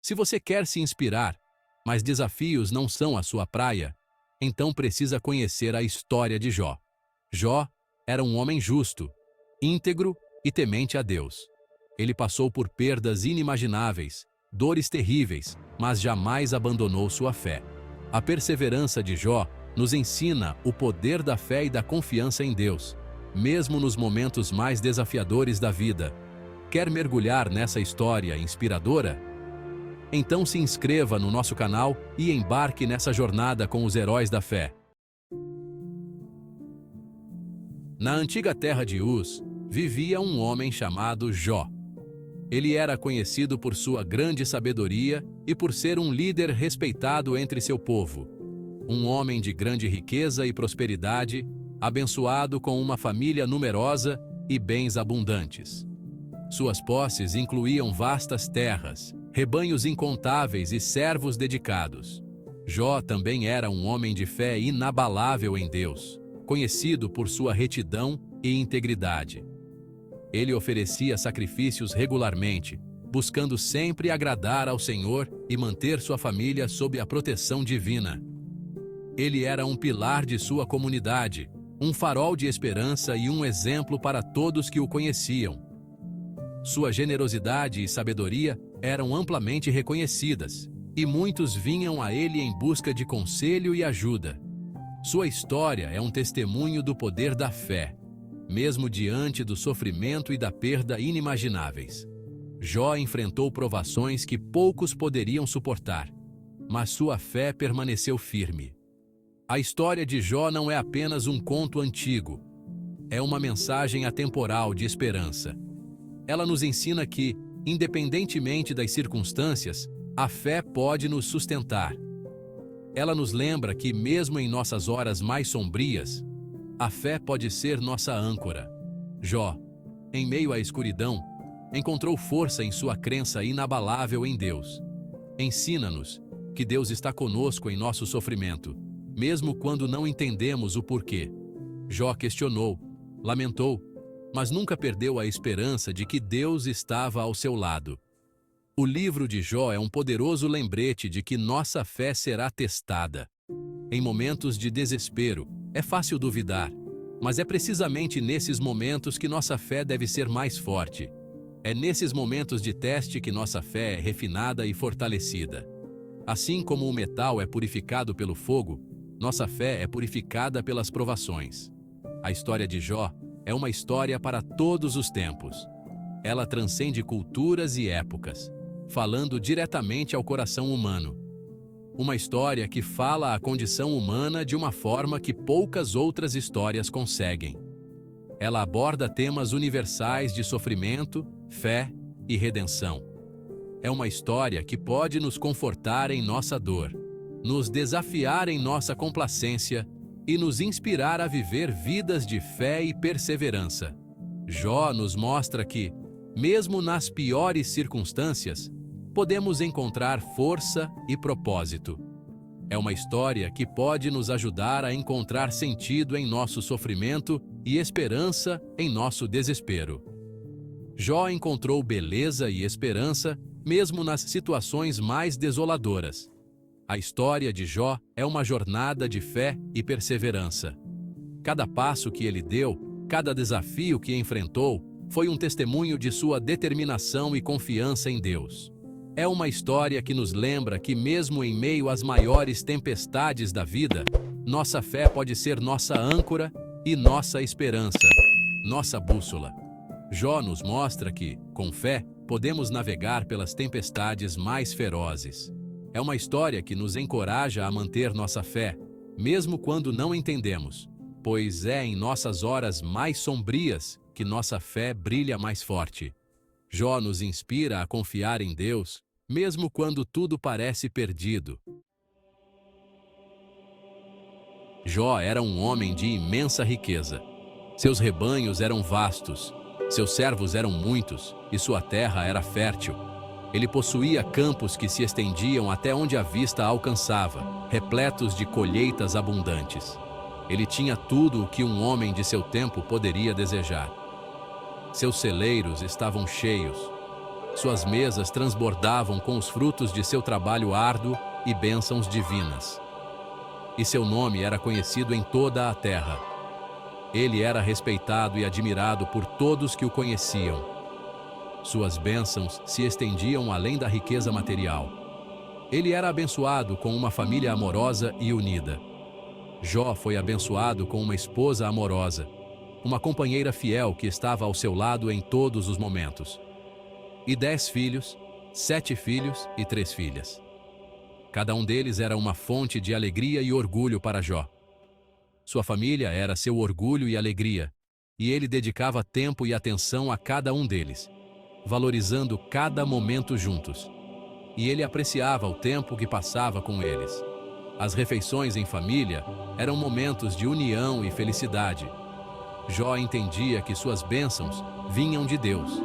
Se você quer se inspirar, mas desafios não são a sua praia, então precisa conhecer a história de Jó. Jó era um homem justo, íntegro e temente a Deus. Ele passou por perdas inimagináveis, dores terríveis, mas jamais abandonou sua fé. A perseverança de Jó nos ensina o poder da fé e da confiança em Deus, mesmo nos momentos mais desafiadores da vida. Quer mergulhar nessa história inspiradora? Então se inscreva no nosso canal e embarque nessa jornada com os heróis da fé. Na antiga terra de Uz, vivia um homem chamado Jó. Ele era conhecido por sua grande sabedoria e por ser um líder respeitado entre seu povo. Um homem de grande riqueza e prosperidade, abençoado com uma família numerosa e bens abundantes. Suas posses incluíam vastas terras, rebanhos incontáveis e servos dedicados. Jó também era um homem de fé inabalável em Deus, conhecido por sua retidão e integridade. Ele oferecia sacrifícios regularmente, buscando sempre agradar ao Senhor e manter sua família sob a proteção divina. Ele era um pilar de sua comunidade, um farol de esperança e um exemplo para todos que o conheciam. Sua generosidade e sabedoria eram amplamente reconhecidas, e muitos vinham a ele em busca de conselho e ajuda. Sua história é um testemunho do poder da fé, mesmo diante do sofrimento e da perda inimagináveis. Jó enfrentou provações que poucos poderiam suportar, mas sua fé permaneceu firme. A história de Jó não é apenas um conto antigo, é uma mensagem atemporal de esperança. Ela nos ensina que, independentemente das circunstâncias, a fé pode nos sustentar. Ela nos lembra que, mesmo em nossas horas mais sombrias, a fé pode ser nossa âncora. Jó, em meio à escuridão, encontrou força em sua crença inabalável em Deus. Ensina-nos que Deus está conosco em nosso sofrimento, mesmo quando não entendemos o porquê. Jó questionou, lamentou, mas nunca perdeu a esperança de que Deus estava ao seu lado. O livro de Jó é um poderoso lembrete de que nossa fé será testada. Em momentos de desespero, é fácil duvidar, mas é precisamente nesses momentos que nossa fé deve ser mais forte. É nesses momentos de teste que nossa fé é refinada e fortalecida. Assim como o metal é purificado pelo fogo, nossa fé é purificada pelas provações. A história de Jó é uma história para todos os tempos. Ela transcende culturas e épocas, falando diretamente ao coração humano. Uma história que fala a condição humana de uma forma que poucas outras histórias conseguem. Ela aborda temas universais de sofrimento, fé e redenção. É uma história que pode nos confortar em nossa dor, nos desafiar em nossa complacência e nos inspirar a viver vidas de fé e perseverança. Jó nos mostra que, mesmo nas piores circunstâncias, podemos encontrar força e propósito. É uma história que pode nos ajudar a encontrar sentido em nosso sofrimento e esperança em nosso desespero. Jó encontrou beleza e esperança mesmo nas situações mais desoladoras. A história de Jó é uma jornada de fé e perseverança. Cada passo que ele deu, cada desafio que enfrentou, foi um testemunho de sua determinação e confiança em Deus. É uma história que nos lembra que, mesmo em meio às maiores tempestades da vida, nossa fé pode ser nossa âncora e nossa esperança, nossa bússola. Jó nos mostra que, com fé, podemos navegar pelas tempestades mais ferozes. É uma história que nos encoraja a manter nossa fé, mesmo quando não entendemos, pois é em nossas horas mais sombrias que nossa fé brilha mais forte. Jó nos inspira a confiar em Deus, mesmo quando tudo parece perdido. Jó era um homem de imensa riqueza. Seus rebanhos eram vastos, seus servos eram muitos e sua terra era fértil. Ele possuía campos que se estendiam até onde a vista alcançava, repletos de colheitas abundantes. Ele tinha tudo o que um homem de seu tempo poderia desejar. Seus celeiros estavam cheios, Suas mesas transbordavam com os frutos de seu trabalho árduo e bênçãos divinas. E seu nome era conhecido em toda a terra. Ele era respeitado e admirado por todos que o conheciam. Suas bênçãos se estendiam além da riqueza material. Ele era abençoado com uma família amorosa e unida. Jó foi abençoado com uma esposa amorosa, uma companheira fiel que estava ao seu lado em todos os momentos. E 10 filhos, 7 filhos e 3 filhas. Cada um deles era uma fonte de alegria e orgulho para Jó. Sua família era seu orgulho e alegria, e ele dedicava tempo e atenção a cada um deles, valorizando cada momento juntos. E ele apreciava o tempo que passava com eles. As refeições em família eram momentos de união e felicidade. Jó entendia que suas bênçãos vinham de Deus.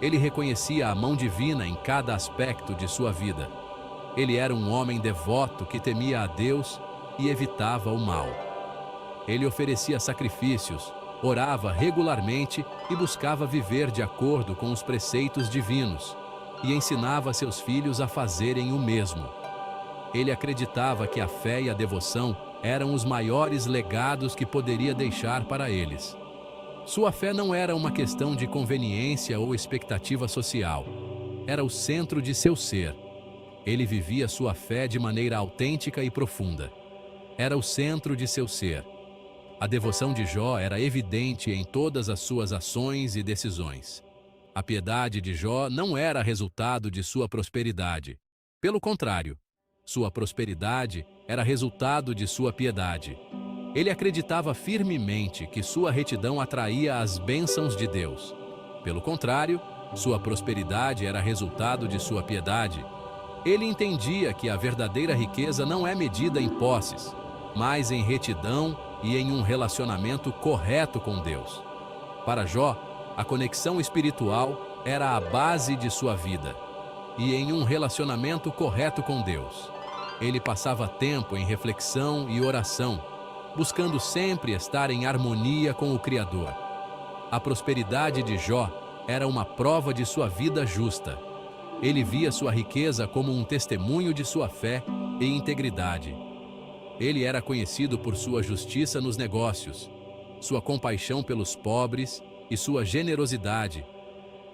Ele reconhecia a mão divina em cada aspecto de sua vida. Ele era um homem devoto que temia a Deus e evitava o mal. Ele oferecia sacrifícios, orava regularmente e buscava viver de acordo com os preceitos divinos, e ensinava seus filhos a fazerem o mesmo. Ele acreditava que a fé e a devoção eram os maiores legados que poderia deixar para eles. Sua fé não era uma questão de conveniência ou expectativa social. Era o centro de seu ser. Ele vivia sua fé de maneira autêntica e profunda. Era o centro de seu ser. A devoção de Jó era evidente em todas as suas ações e decisões. A piedade de Jó não era resultado de sua prosperidade. Pelo contrário, sua prosperidade era resultado de sua piedade. Ele acreditava firmemente que sua retidão atraía as bênçãos de Deus. Pelo contrário, sua prosperidade era resultado de sua piedade. Ele entendia que a verdadeira riqueza não é medida em posses, mas em retidão e em um relacionamento correto com Deus. Para Jó, a conexão espiritual era a base de sua vida. E em um relacionamento correto com Deus, ele passava tempo em reflexão e oração, buscando sempre estar em harmonia com o Criador. A prosperidade de Jó era uma prova de sua vida justa. Ele via sua riqueza como um testemunho de sua fé e integridade. Ele era conhecido por sua justiça nos negócios, sua compaixão pelos pobres e sua generosidade.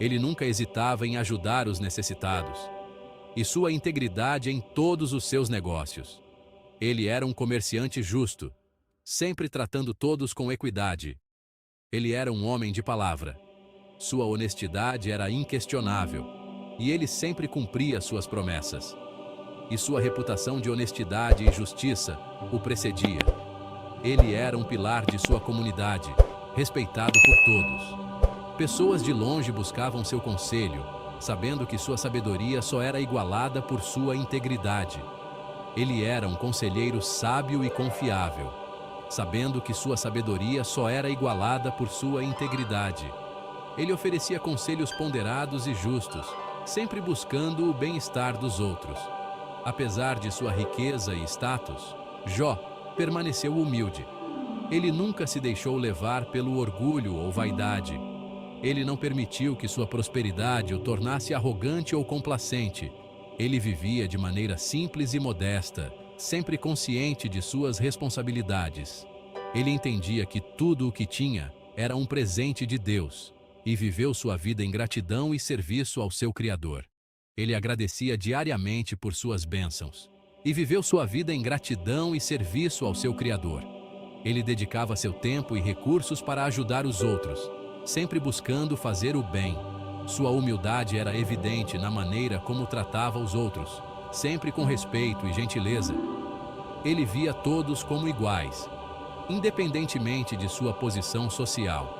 Ele nunca hesitava em ajudar os necessitados. E sua integridade em todos os seus negócios. Ele era um comerciante justo, sempre tratando todos com equidade. Ele era um homem de palavra. Sua honestidade era inquestionável, e ele sempre cumpria suas promessas. E sua reputação de honestidade e justiça o precedia. Ele era um pilar de sua comunidade, respeitado por todos. Pessoas de longe buscavam seu conselho, sabendo que sua sabedoria só era igualada por sua integridade. Ele era um conselheiro sábio e confiável, sabendo que sua sabedoria só era igualada por sua integridade. Ele oferecia conselhos ponderados e justos, sempre buscando o bem-estar dos outros. Apesar de sua riqueza e status, Jó permaneceu humilde. Ele nunca se deixou levar pelo orgulho ou vaidade. Ele não permitiu que sua prosperidade o tornasse arrogante ou complacente. Ele vivia de maneira simples e modesta, sempre consciente de suas responsabilidades. Ele entendia que tudo o que tinha era um presente de Deus e viveu sua vida em gratidão e serviço ao seu Criador. Ele agradecia diariamente por suas bênçãos e viveu sua vida em gratidão e serviço ao seu Criador. Ele dedicava seu tempo e recursos para ajudar os outros, sempre buscando fazer o bem. Sua humildade era evidente na maneira como tratava os outros, sempre com respeito e gentileza. Ele via todos como iguais, independentemente de sua posição social.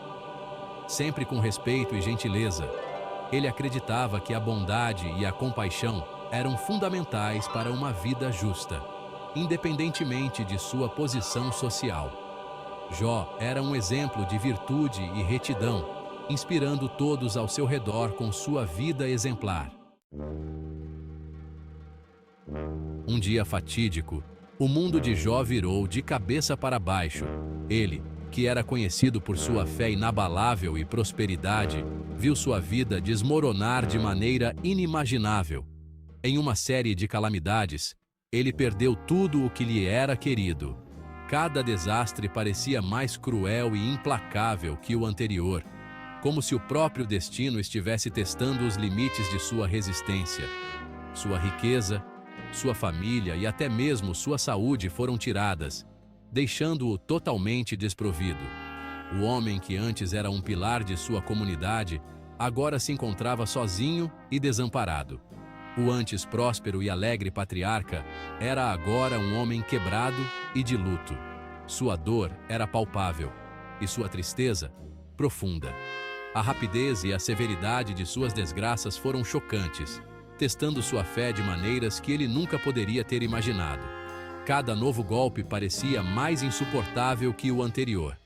Sempre com respeito e gentileza, ele acreditava que a bondade e a compaixão eram fundamentais para uma vida justa, independentemente de sua posição social. Jó era um exemplo de virtude e retidão, inspirando todos ao seu redor com sua vida exemplar. Um dia fatídico, o mundo de Jó virou de cabeça para baixo. Ele, que era conhecido por sua fé inabalável e prosperidade, viu sua vida desmoronar de maneira inimaginável. Em uma série de calamidades, ele perdeu tudo o que lhe era querido. Cada desastre parecia mais cruel e implacável que o anterior, como se o próprio destino estivesse testando os limites de sua resistência. Sua riqueza, sua família e até mesmo sua saúde foram tiradas, deixando-o totalmente desprovido. O homem que antes era um pilar de sua comunidade, agora se encontrava sozinho e desamparado. O antes próspero e alegre patriarca era agora um homem quebrado e de luto. Sua dor era palpável e sua tristeza profunda. A rapidez e a severidade de suas desgraças foram chocantes, testando sua fé de maneiras que ele nunca poderia ter imaginado. Cada novo golpe parecia mais insuportável que o anterior,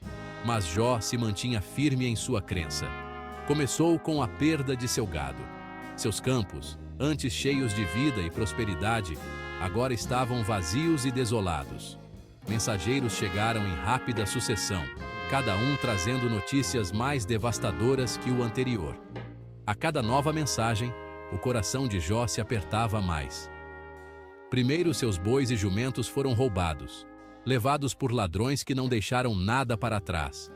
mas Jó se mantinha firme em sua crença. Começou com a perda de seu gado. Seus campos, antes cheios de vida e prosperidade, agora estavam vazios e desolados. Mensageiros chegaram em rápida sucessão, cada um trazendo notícias mais devastadoras que o anterior. A cada nova mensagem, o coração de Jó se apertava mais. Primeiro, seus bois e jumentos foram roubados, levados por ladrões que não deixaram nada para trás.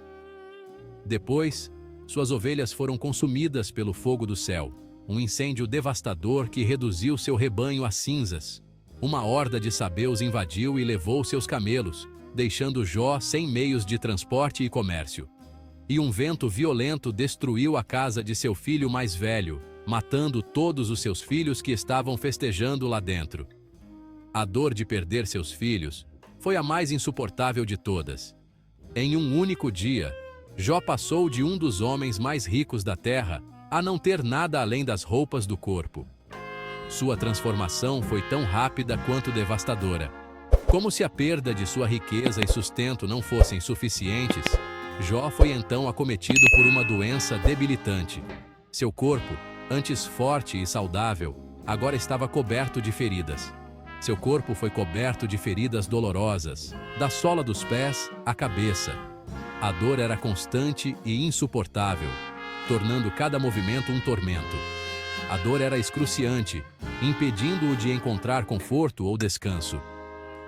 Depois, suas ovelhas foram consumidas pelo fogo do céu, um incêndio devastador que reduziu seu rebanho a cinzas. Uma horda de sabeus invadiu e levou seus camelos, deixando Jó sem meios de transporte e comércio. E um vento violento destruiu a casa de seu filho mais velho, matando todos os seus filhos que estavam festejando lá dentro. A dor de perder seus filhos foi a mais insuportável de todas. Em um único dia, Jó passou de um dos homens mais ricos da terra a não ter nada além das roupas do corpo. Sua transformação foi tão rápida quanto devastadora. Como se a perda de sua riqueza e sustento não fossem suficientes, Jó foi então acometido por uma doença debilitante. Seu corpo, antes forte e saudável, agora estava coberto de feridas. Seu corpo foi coberto de feridas dolorosas, da sola dos pés à cabeça. A dor era constante e insuportável, tornando cada movimento um tormento. A dor era excruciante, impedindo-o de encontrar conforto ou descanso.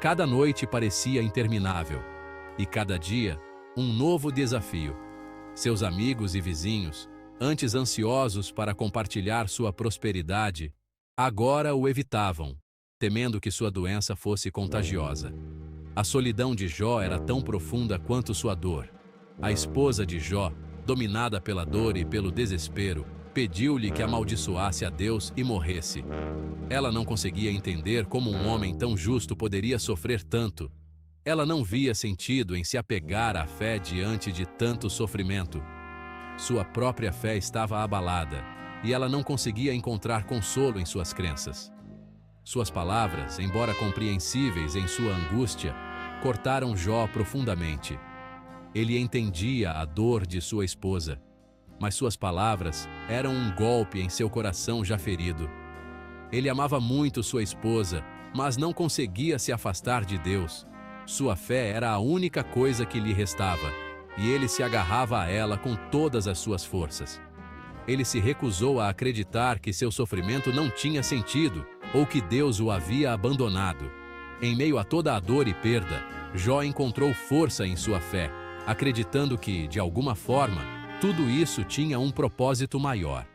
Cada noite parecia interminável, e cada dia um novo desafio. Seus amigos e vizinhos, antes ansiosos para compartilhar sua prosperidade, agora o evitavam, temendo que sua doença fosse contagiosa. A solidão de Jó era tão profunda quanto sua dor. A esposa de Jó, dominada pela dor e pelo desespero, pediu-lhe que amaldiçoasse a Deus e morresse. Ela não conseguia entender como um homem tão justo poderia sofrer tanto. Ela não via sentido em se apegar à fé diante de tanto sofrimento. Sua própria fé estava abalada, e ela não conseguia encontrar consolo em suas crenças. Suas palavras, embora compreensíveis em sua angústia, cortaram Jó profundamente. Ele entendia a dor de sua esposa, mas suas palavras eram um golpe em seu coração já ferido. Ele amava muito sua esposa, mas não conseguia se afastar de Deus. Sua fé era a única coisa que lhe restava, e ele se agarrava a ela com todas as suas forças. Ele se recusou a acreditar que seu sofrimento não tinha sentido, ou que Deus o havia abandonado. Em meio a toda a dor e perda, Jó encontrou força em sua fé, acreditando que, de alguma forma, tudo isso tinha um propósito maior.